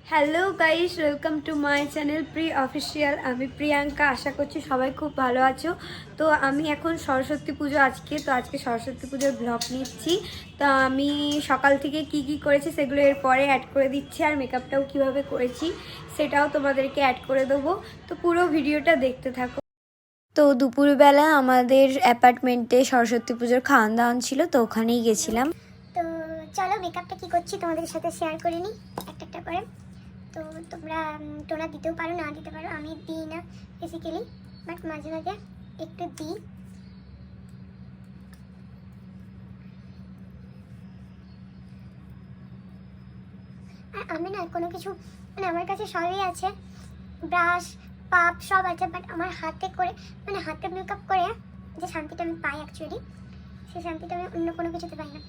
Hello guys, welcome to my channel pre official. আমি প্রিয়াঙ্কা। আশা করছি সবাই খুব ভালো আছো। তো আমি এখন সরস্বতী পুজো আজকে সরস্বতী পুজোর ব্লগ নিচ্ছি। তো আমি সকাল থেকে কি কি করেছি সেগুলো এর পরে অ্যাড করে দিচ্ছি, আর মেকআপটাও কিভাবে করেছি সেটাও তোমাদেরকে অ্যাড করে দেবো। তো পুরো ভিডিওটা দেখতে থাকো। তো দুপুরবেলা আমাদের অ্যাপার্টমেন্টে সরস্বতী পুজোর খাওয়ান দাওয়ান ছিল, তো ওখানেই গেছিলাম। তো চলো মেকআপটা কি করছি তোমাদের সাথে শেয়ার করে নিই একটা একটা করে। তো তোমরা টোনার দিতেও পারো, না দিতে পারো, আমি দিই না বেসিক্যালি, বাট মাঝে মাঝে একটু দিই। আর আমি না কোনো কিছু মানে আমার কাছে সবই আছে, ব্রাশ পাপ সব আছে, বাট আমার হাতে করে মানে হাতে মেকআপ করে যে শান্তিটা আমি পাই অ্যাকচুয়ালি, সেই শান্তিটা আমি অন্য কোনো কিছুতে পাই না।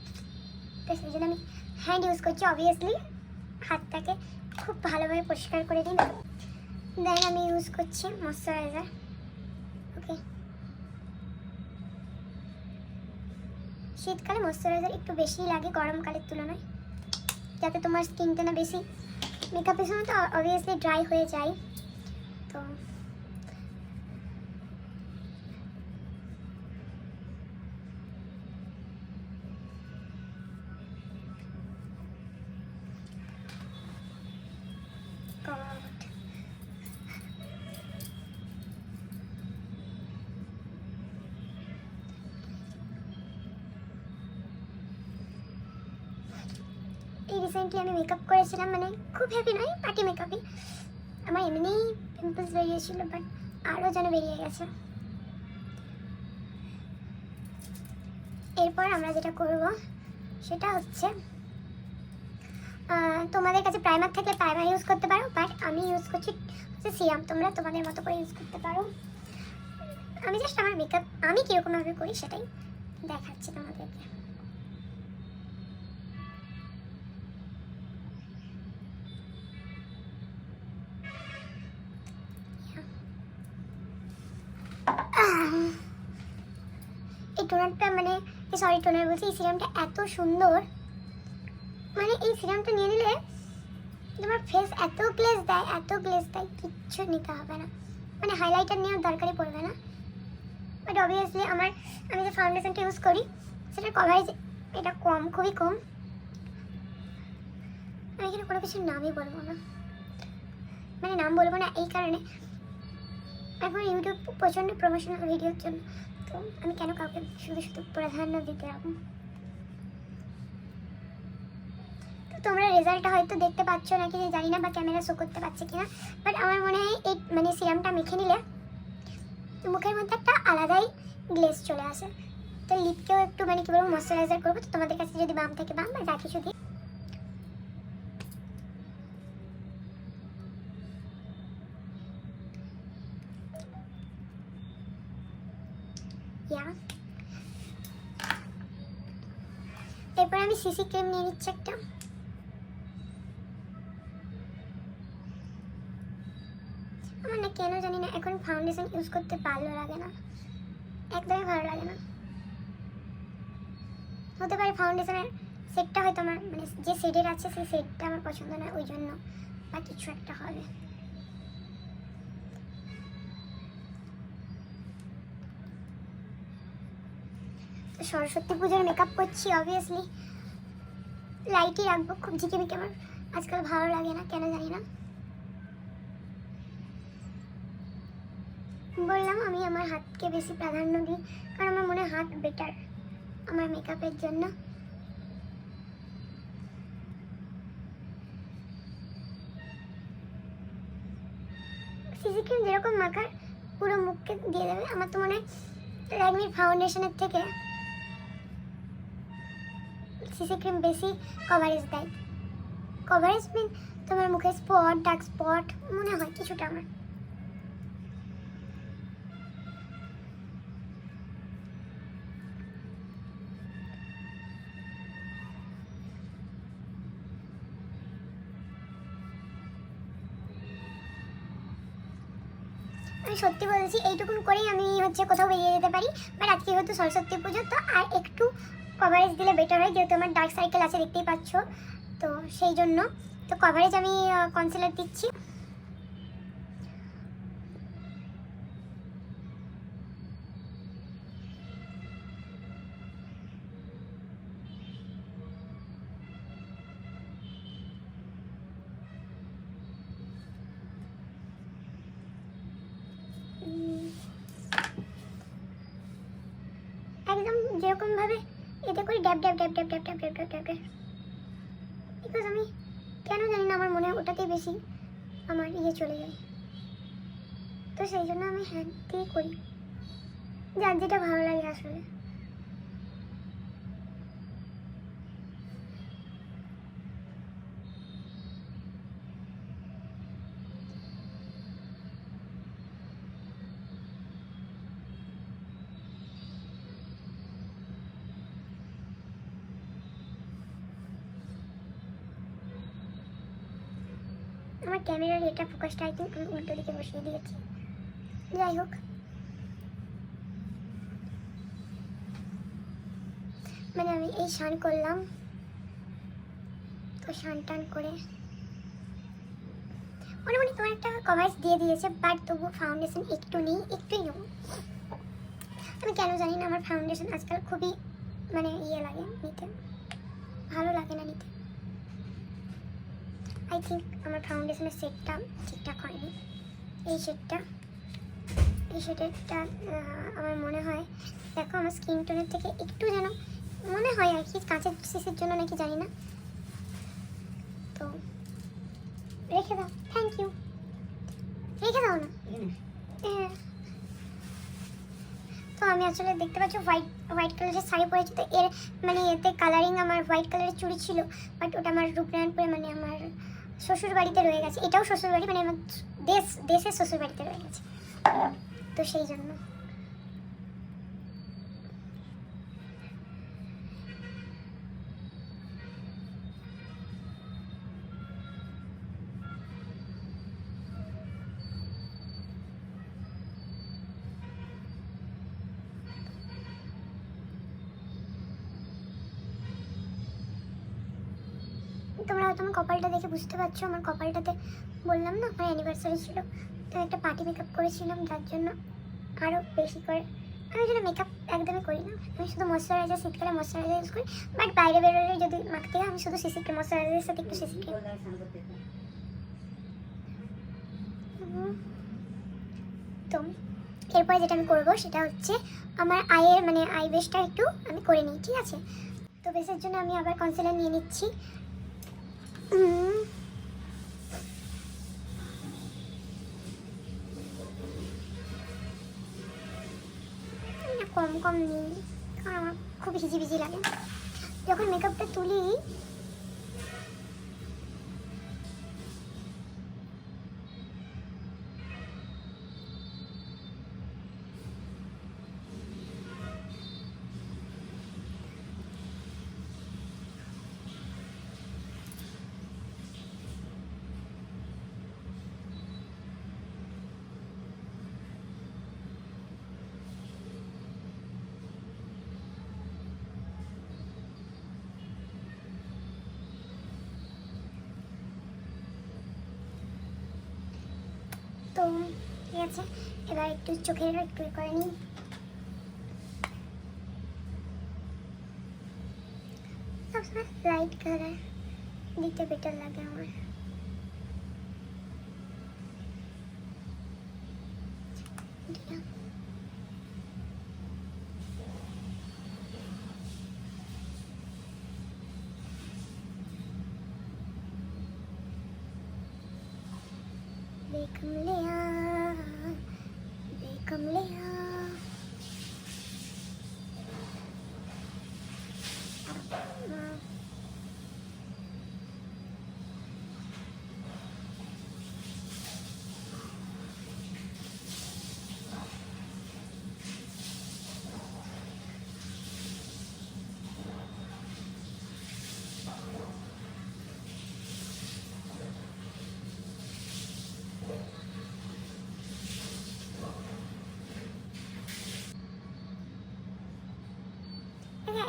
তো সেই জন্য আমি হ্যান্ড ইউজ করছি। অবভিয়াসলি হাতটাকে খুব ভালোভাবে পরিষ্কার করে দিই, দেন আমি ইউজ করছি ময়শ্চারাইজার। ওকে, শীতকালে ময়শ্চারাইজার একটু বেশিই লাগে গরমকালের তুলনায়, যাতে তোমার স্কিনটা না বেশি মেকআপের সময় তো অবভিয়াসলি ড্রাই হয়ে যায়। তো God, এই রিসেন্টলি আমি মেকআপ করেছিলাম, মানে খুব হেভি নয়, পার্টি মেকআপই। আমার এমনিই পিম্পলস বেরিয়েছিল, বাট আরও যেন বেরিয়ে গেছে। এরপর আমরা যেটা করব সেটা হচ্ছে, তোমাদের কাছে প্রাইমার থাকলে প্রাইমার ইউজ করতে পারো, বাট আমি ইউজ করছি হচ্ছে সিরাম। তোমরা তোমাদের মতো করে ইউজ করতে পারো। আমি জাস্ট আমার মেকআপ আমি কীরকমভাবে করি সেটাই দেখাচ্ছি তোমাদেরকে। এই টোনারটা মানে সরি টোনার বলছি, এই সিরামটা এত সুন্দর, মানে এই সিরামটা নিয়ে নিলে তোমার ফেস এত গ্লেজ দেয়, এত গ্লেজ দেয়, কিচ্ছু নিতে হবে না, মানে হাইলাইটার নেওয়ার দরকারই পড়বে না। বাট অবভিয়াসলি আমি যে ফাউন্ডেশনটা ইউজ করি সেটার কভারেজ এটা কম, খুবই কম। আমি এখানে কোনো কিছুর নামই বলবো না, মানে নাম বলবো না এই কারণে এখন ইউটিউব প্রচণ্ড প্রমোশনাল ভিডিওর জন্য, তো আমি কেন কাউকে শুধু শুধু প্রাধান্য দিতে রাখবো। তো তোমরা রেজাল্টটা হয়তো দেখতে পাচ্ছ নাকি জানি না, বা ক্যামেরা শো করতে পারছে কিনা, বাট আমার মনে হয় এই মানে সিরামটা মেখে নিলে মুখের মধ্যে একটা আলাদাই গ্লেজ চলে আসে। তো লিপকেও একটু মানে কী বলবো ময়শ্চারাইজার করবো। তো তোমাদের কাছে যদি বাম থাকে বাম, বা যা কিছু দিই, এরপর আমি সিসি ক্রিম নিয়ে নিচ্ছি একটা। আমার না কেন জানি না এখন ফাউন্ডেশন ইউজ করতে ভালো লাগে না, একদমই ভালো লাগে না। হতে পারে ফাউন্ডেশনের সেটটা হয়তো আমার মানে যে শেডের আছে সেই শেডটা আমার পছন্দ না, ওই জন্য, বা কিছু একটা হবে। তো সরস্বতী পুজোর মেকআপ করছি, অবভিয়াসলি লাইটই রাখবো, খুব ঝিকিমিকি আমার আজকাল ভালো লাগে না, কেন জানি না। বললাম আমি আমার হাতকে বেশি প্রাধান্য দিই, কারণ আমার মনে হয় হাত বেটার আমার মেকআপের জন্য। সিসি ক্রিম যেরকম মাখার পুরো মুখকে দিয়ে দেবে, আমার তো মনে হয় ল্যাকমির ফাউন্ডেশনের থেকে সিসি ক্রিম বেশি কভারেজ দেয়। কভারেজ মিন তোমার মুখে স্পট, ডার্ক স্পট মনে হয় কিছুটা আমার। আমি সত্যি বলছি এইটুকুন করেই আমি হচ্ছে কোথাও বেরিয়ে যেতে পারি, বাট আজকে যেহেতু সরস্বতী পুজো তো আর একটু কভারেজ দিলে বেটার হয়, যেহেতু আমার ডার্ক সার্কেল আছে দেখতেই পাচ্ছ, তো সেই জন্য। তো তো কভারেজ আমি কনসিলার দিচ্ছি। একদম যেরকমভাবে এটা করি ড্যাব ড্যাব ড্যাব ড্যাব ড্যাব ড্যাব ড্যাব ড্যাব ড্যাব ড্যাব, বিকজ আমি কেন জানি না আমার মনে হয় ওটাতেই বেশি আমার চলে যায়, তো সেই জন্য আমি হ্যান্ড দিয়ে করি, যার যেটা ভালো লাগে আসলে। আমার ক্যামেরার এটা ফোকাসটা আই থিঙ্ক আমি উল্টো দিকে বসিয়ে দিয়েছি। যাই হোক, মানে আমি এই শান করলাম, তো শান টান করে মোটামুটি তোমার একটা কভারেজ দিয়ে দিয়েছে, বাট তবু ফাউন্ডেশন একটু নেই, একটুই নেব। আমি কেন জানি না আমার ফাউন্ডেশন আজকাল খুবই মানে লাগে নিতে, ভালো লাগে না নিতে। আই থিঙ্ক আমার ফাউন্ডেশনের সেটটা ঠিকঠাক হয়নি। এই শেডেরটা আমার মনে হয়, দেখো আমার স্কিন টোনের থেকে একটু যেন মনে হয় আর কি, কাঁচের সিসির জন্য নাকি জানি না, তো রেখে দাও। থ্যাংক ইউ, রেখে দাও না। হ্যাঁ, তো আমি আসলে দেখতে পাচ্ছি হোয়াইট কালারের শাড়ি পরেছি, তো এর মানে এতে কালারিং আমার হোয়াইট কালারের চুড়ি ছিল, বাট ওটা আমার রূপনারায়ণপুরে মানে আমার শ্বশুর বাড়িতে রয়ে গেছে। এটাও শ্বশুর বাড়ি, মানে আমার দেশের শ্বশুর বাড়িতে রয়ে গেছে, তো সেই জন্য। তোমরা হয়তো আমার কপালটা দেখে বুঝতে পারছো, আমার কপালটাতে বললাম না আমার অ্যানিভার্সারি ছিল, তো একটা পার্টি মেকআপ করেছিলাম, যার জন্য আরও বেশি করে আমি যেন মেকআপ একদমই করি না, আমি শুধু ময়শ্চারাইজার, শীতকালে ময়শ্চারাইজার ইউজ করি, বাট বাইরে বেরোলে যদি মাখতে হয় আমি শুধু সিসি ক্রিম, ময়শ্চারাইজারের সাথে একটু সিসি ক্রিম। তো এরপরে যেটা আমি করবো সেটা হচ্ছে আমার আইয়ের মানে আই বেসটা একটু আমি করে নিই, ঠিক আছে? তো বেসের জন্য আমি আবার কনসিলার নিয়ে নিচ্ছি। কম কম নিই, কারণ আমার খুব হিজিবিজি লাগে যখন মেকআপটা তুলি। তো ঠিক আছে, এবার একটু চোখের একটু করে নিই। সবসময় লাইট কালার দিতে বেটার লাগে আমার। बेकमलिया बेकमलिया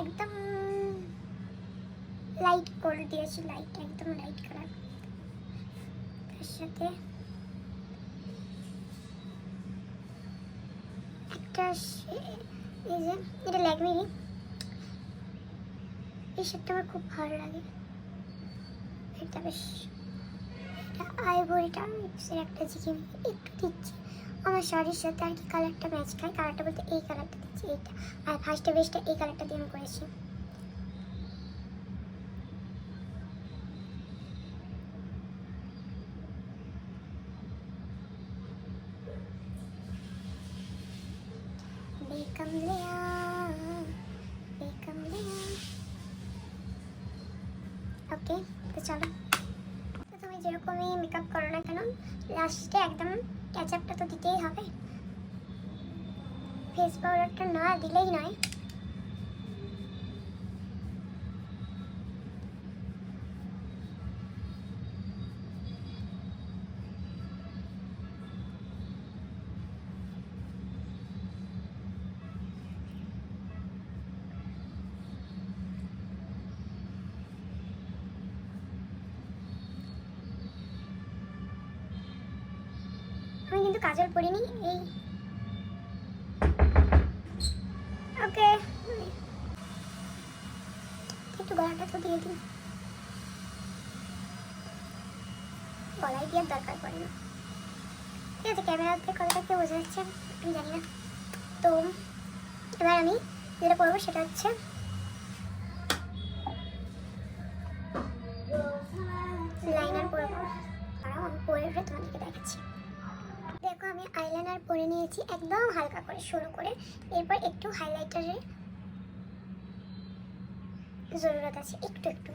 একদম লাইট করে দিয়েছি, লাইট একদম লাইট কালার। সাথে একটা এই যে এটা ল্যাকমিরই এই শার্টটা আমার খুব ভালো লাগে। এটা বেশ এটা আইভরিটা মিক্সের একটা জিকিম একটু দিচ্ছি আমার শাড়ির সাথে আর কি কালারটা ম্যাচ খায়। কালারটা বলতে এই কালারটা দিচ্ছি এইটা, আর ফার্স্টে বেস্টটা এই কালারটা দিয়ে আমি করেছি। ওকে, তো চলো, তো তুমি যেরকমই মেকআপ করো না কেন লাস্টে একদম টাচ আপটা তো দিতেই হবে। ফেস পাউডারটা না দিলেই নয়। আমি কিন্তু কাজল পরিনি এই ওকে একটু গলাটা তো দিয়ে দিই, গলায় দেওয়ার দরকার পড়ে না। ঠিক আছে, ক্যামেরাতে কতটা কেউ বোঝা যাচ্ছে আমি জানি না। তো এবার আমি যেটা করবো সেটা হচ্ছে লাইনার পরবো। আমি পরে তোমাদেরকে দেখাচ্ছি। দেখো আমি আইলাইনার পরে নিয়েছি একদম হালকা করে সরু করে। এরপর একটু হাইলাইটারের জরুরত আছে একটু একটু।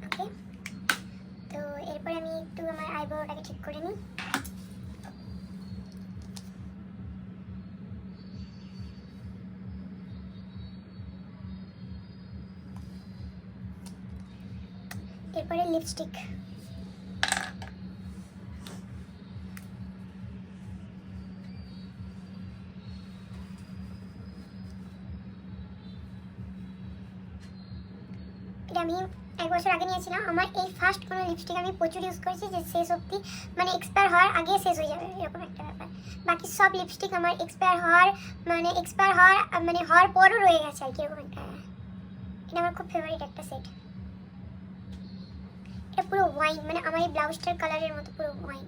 ওকে, তো এরপর আমি একটু আমার আইব্রোটাকে ঠিক করে নিই। এরপরে লিপস্টিক, এটা আমি 1 বছর আগে নিয়েছিলাম। আমার এই ফার্স্ট কোনো লিপস্টিক আমি প্রচুর ইউজ করেছি যে শেষ অবধি মানে এক্সপায়ার হওয়ার আগে শেষ হয়ে যাবে এরকম একটা ব্যাপার। বাকি সব লিপস্টিক আমার এক্সপায়ার হওয়ার পরও রয়ে গেছে আর কি এরকম একটা। এটা আমার খুব ফেভারিট একটা সেট। এটা পুরো ওয়াইন, মানে আমার এই ব্লাউজটার কালারের মতো পুরো ওয়াইন।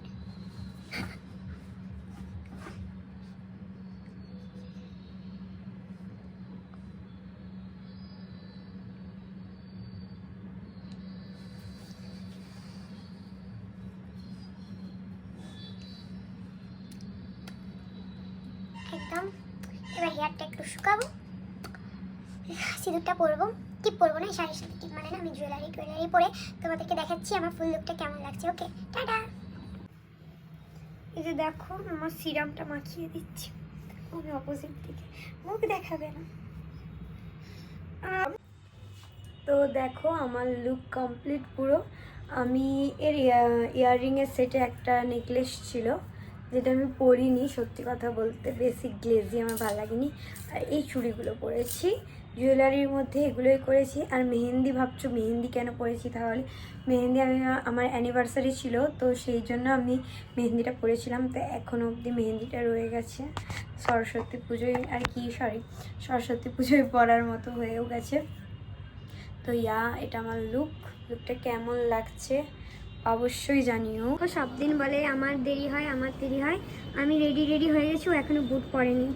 একদম এবার হেয়ারটা একটু শুকাবো, সিঁদুরটা পরবো। টিপ পরবো না, শাড়ির সাথে টিপ মানে না। আমি জুয়েলারি পরে তোমাদেরকে দেখাচ্ছি আমার ফুল লুকটা কেমন লাগছে। ওকে, টাটা। এই যে দেখো আমার সিরামটা মাখিয়ে দিচ্ছি, আমি অপোজিট দিকে, মুখ দেখাবে না। তো দেখো আমার লুক কমপ্লিট পুরো। আমি এর ইয়াররিংয়ের সেটে একটা নেকলেস ছিল যেটা আমি পরিনি, সত্যি কথা বলতে বেশি গ্লেজি আমার ভালো লাগেনি। আর এই চুড়িগুলো পরেছি, জুয়েলারির মধ্যে এগুলোই করেছি। আর মেহেন্দি, ভাবছো মেহেন্দি কেন পরেছি? তাহলে মেহেন্দি আমার অ্যানিভার্সারি ছিল তো সেই জন্য আমি মেহেন্দিটা পরেছিলাম। তো এখনও অবধি মেহেন্দিটা রয়ে গেছে। সরস্বতী পুজোয় আর কি সরস্বতী পুজোয় পরার মতো হয়েও গেছে। তো এটা আমার লুকটা কেমন লাগছে অবশ্যই জানিও। সব দিন বলে আমার দেরি হয়। আমি রেডি হয়ে গেছি, ও এখনো বুট পরেনি।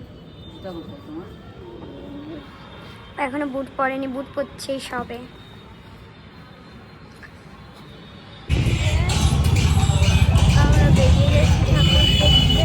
বুট পরছে সবে। আমরা বেরিয়ে গেছি ঠাকুর দেখতে।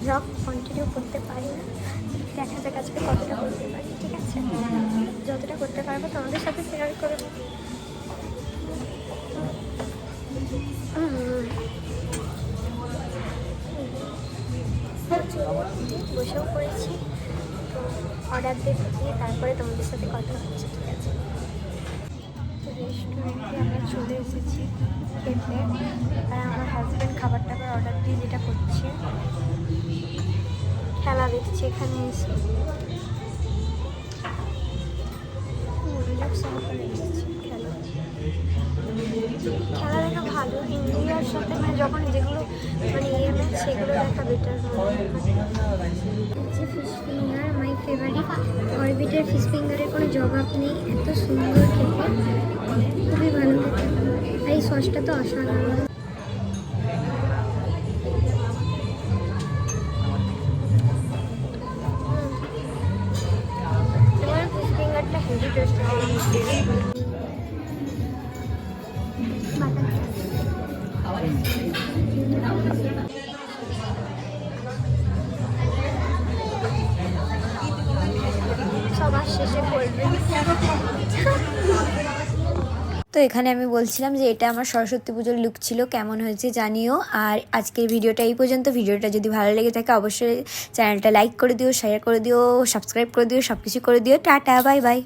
ব্লগ কন্টিনিউ করতে পারি না, দেখা যাক আজকে কতটা করতে পারি। ঠিক আছে, যতটা করতে পারবো তোমাদের সাথে শেয়ার করবো। বসেও পড়েছি, তো অর্ডার দিয়ে তারপরে তোমাদের সাথে কথা হচ্ছে। ঠিক আছে, রেস্টুরেন্টে আমরা চলে এসেছি খেতে, আর আমার হাজব্যান্ড খাবার টাবার অর্ডার দিয়ে যেটা করছে, খেলা দেখছে এখানে এসে। মনোযোগ সহকারে এসেছি খেলা দেখা ভালো। ইন্ডিয়ার সাথে মানে যখন যেগুলো মানে ইয়ে ম্যাচ সেগুলো দেখা বেটার হয়। ফিশ ফিঙ্গার মাই ফেভারিট, অরবিটের ফিশ ফিঙ্গারের কোনো জবাব নেই, এত সুন্দর খেতে, খুবই ভালো খেতে। আর এই সসটা তো অসাধারণ। তোমার ফিশ ফিঙ্গারটা হেভি টেস্ট সবার শেষে করবে। তো এখানে আমি বলছিলাম যে এটা আমার সরস্বতী পুজোর লুক ছিল, কেমন হয়েছে জানিও। আর আজকের ভিডিওটা এই পর্যন্ত। ভিডিওটা যদি ভালো লেগে থাকে অবশ্যই চ্যানেলটা লাইক করে দিও, শেয়ার করে দিও, সাবস্ক্রাইব করে দিও, সব কিছু করে দিও। Tata, bye bye.